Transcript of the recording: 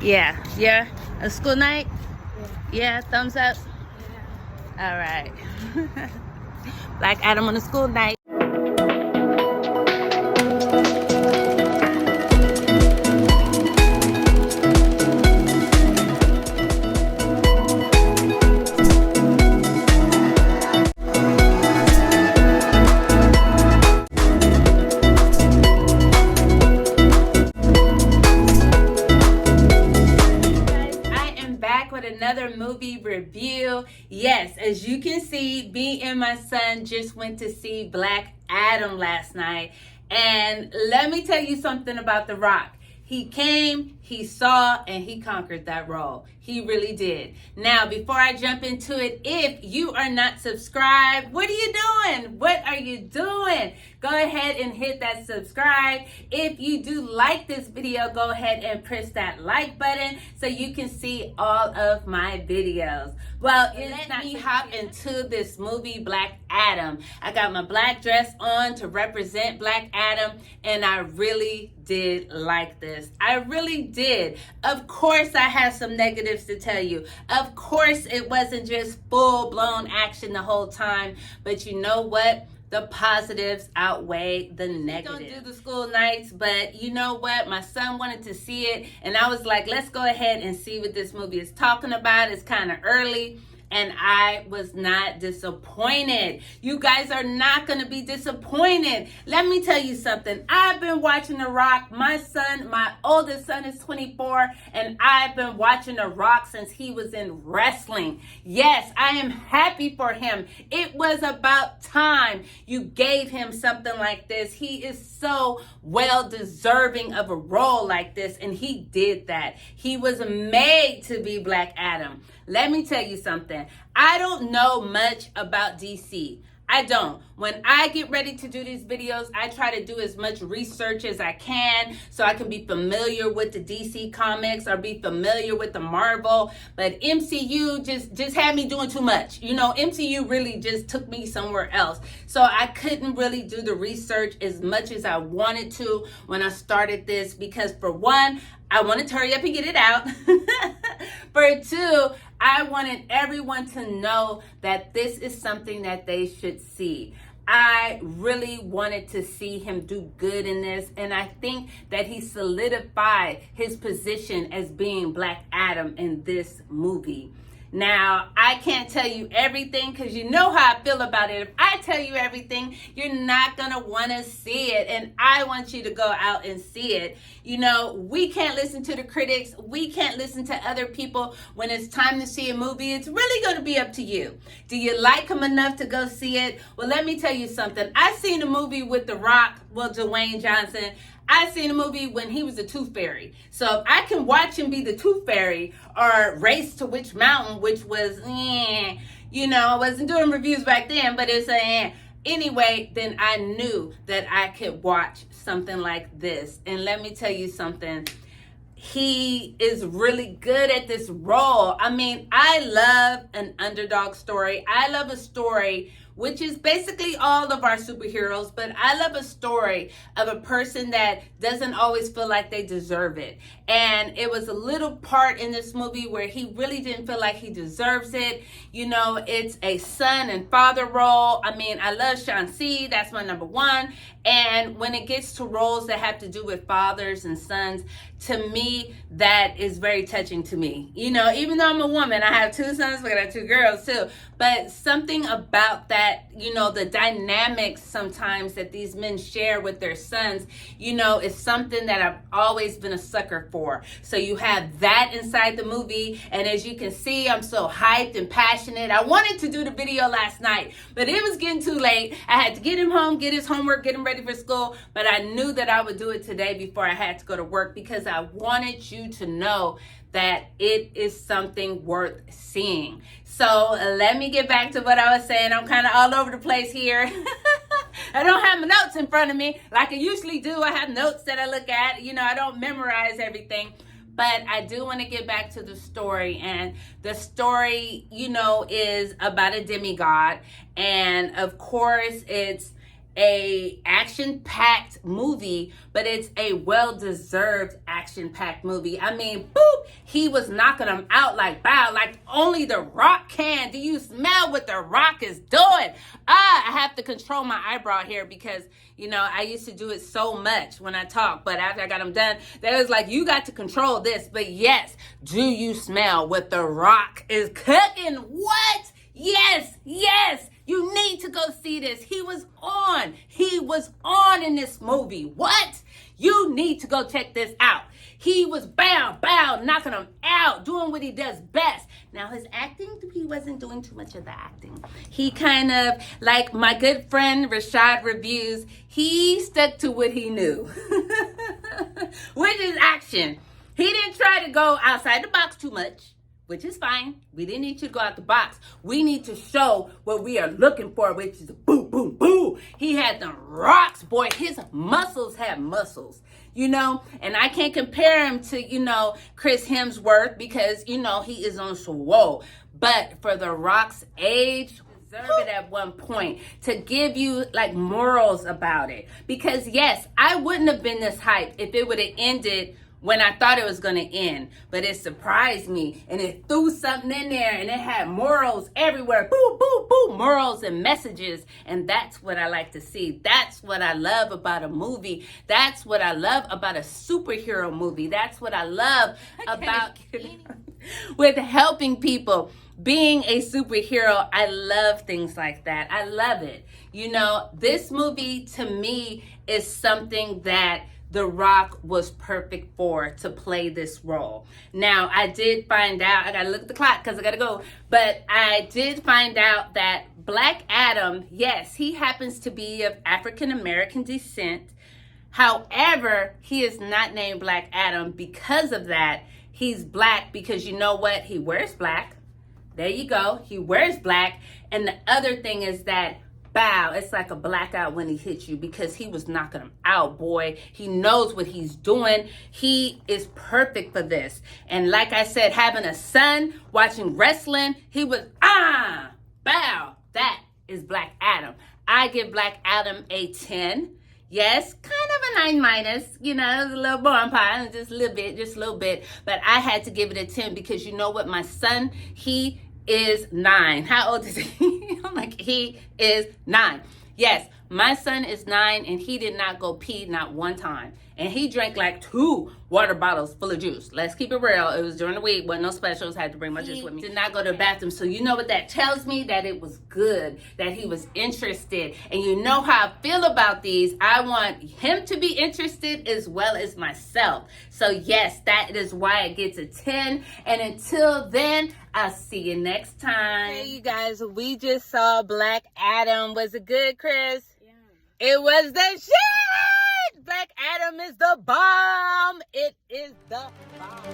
Yeah. Yeah. A school night? Yeah. Thumbs up? All right. Black Adam on a school night. Another movie review. Yes, as you can see, me and my son just went to see Black Adam last night. And let me tell you something about The Rock. He came, he saw, and he conquered that role. He really did. Now, before I jump into it, if you are not subscribed, what are you doing? What are you doing? Go ahead and hit that subscribe. If you do like this video, go ahead and press that like button so you can see all of my videos. Well, let me hop into this movie, Black Adam. I got my black dress on to represent Black Adam, and I really did like this. I really did. Of course, I have some negatives to tell you. Of course, it wasn't just full-blown action the whole time, but you know what? The positives outweigh the negatives. Don't do the school nights, but you know what? My son wanted to see it, and I was like, let's go ahead and see what this movie is talking about. It's kind of early. And I was not disappointed. You guys are not going to be disappointed. Let me tell you something. I've been watching The Rock. My oldest son is 24, and I've been watching The Rock since he was in wrestling. Yes, I am happy for him. It was about time you gave him something like this. He is so well deserving of a role like this, and he did that. He was made to be Black Adam. Let me tell you something. I don't know much about DC. I don't. When I get ready to do these videos, I try to do as much research as I can so I can be familiar with the DC comics or be familiar with the Marvel. But MCU just had me doing too much. You know, MCU really just took me somewhere else. So I couldn't really do the research as much as I wanted to when I started this because, for one, I wanted to hurry up and get it out. For two, I wanted everyone to know that this is something that they should see. I really wanted to see him do good in this, and I think that he solidified his position as being Black Adam in this movie. Now, I can't tell you everything because you know how I feel about it. If I tell you everything, you're not going to want to see it. And I want you to go out and see it. You know, we can't listen to the critics. We can't listen to other people. When it's time to see a movie, it's really going to be up to you. Do you like him enough to go see it? Well, let me tell you something. I seen a movie with The Rock, Dwayne Johnson. I seen a movie when he was the Tooth Fairy. So if I can watch him be the Tooth Fairy or Race to Witch Mountain, which was, you know, I wasn't doing reviews back then, but it's anyway, then I knew that I could watch something like this. And let me tell you something. He is really good at this role. I mean, I love an underdog story. I love a story which is basically all of our superheroes, but I love a story of a person that doesn't always feel like they deserve it. And it was a little part in this movie where he really didn't feel like he deserves it. You know, it's a son and father role. I mean, I love Shahi, that's my number one. And when it gets to roles that have to do with fathers and sons, to me, that is very touching to me. You know, even though I'm a woman, I have two sons, but I have two girls too. But something about that, you know, the dynamics sometimes that these men share with their sons, you know, is something that I've always been a sucker for. So you have that inside the movie. And as you can see, I'm so hyped and passionate. I wanted to do the video last night, but it was getting too late. I had to get him home, get his homework, get him ready for school. But I knew that I would do it today before I had to go to work because I wanted you to know that it is something worth seeing. So let me get back to what I was saying. I'm kind of all over the place here. I don't have my notes in front of me like I usually do. I have notes that I look at. You know, I don't memorize everything. But I do want to get back to the story. And the story, you know, is about a demigod. And of course, it's a action-packed movie, but it's a well-deserved action-packed movie. I mean, boop, he was knocking them out like bow, like only The Rock can. Do you smell what The Rock is doing? I have to control my eyebrow here because, you know, I used to do it so much when I talk, but after I got them done, they was like, you got to control this. But yes, do you smell what The Rock is cooking? What? Yes, yes. You need to go see this. He was on in this movie. What? You need to go check this out. He was bow, knocking them out, doing what he does best. Now, his acting, he wasn't doing too much of the acting. He kind of, like my good friend Rashad Reviews, he stuck to what he knew, which is action. He didn't try to go outside the box too much, which is fine. We didn't need you to go out the box. We need to show what we are looking for, which is boo, boo, boo. He had the rocks, boy. His muscles had muscles, you know, and I can't compare him to, you know, Chris Hemsworth because, you know, he is on swole. But for The Rock's age, deserve it at one point to give you like morals about it. Because yes, I wouldn't have been this hyped if it would have ended when I thought it was going to end, but it surprised me and it threw something in there and it had morals everywhere. Boo, boo, boo, morals and messages. And that's what I like to see. That's what I love about a movie. That's what I love about a superhero movie. That's what I love about with helping people. Being a superhero, I love things like that. I love it. You know, this movie to me is something that The Rock was perfect for to play this role. Now, I did find out, I gotta look at the clock because I gotta go, but I did find out that Black Adam, yes, he happens to be of African-American descent. However, he is not named Black Adam because of that. He's black because you know what? He wears black. There you go. He wears black. And the other thing is that bow, it's like a blackout when he hits you because he was knocking him out, boy. He knows what he's doing. He is perfect for this. And like I said, having a son, watching wrestling, he was, bow. That is Black Adam. I give Black Adam a 10. Yes, kind of a 9 minus, you know, a little born pie, just a little bit. But I had to give it a 10 because you know what? My son, he is 9. How old is he? I'm like, he is 9. Yes, my son is 9 and he did not go pee not one time. And he drank like 2 water bottles full of juice. Let's keep it real. It was during the week, wasn't no specials, had to bring my juice with me. Did not go to the bathroom. So you know what that tells me? That it was good, that he was interested. And you know how I feel about these. I want him to be interested as well as myself. So yes, that is why it gets a 10. And until then, I'll see you next time. Hey, you guys, we just saw Black Adam. Was it good, Chris? Yeah. It was the shit! Black Adam is the bomb. It is the bomb.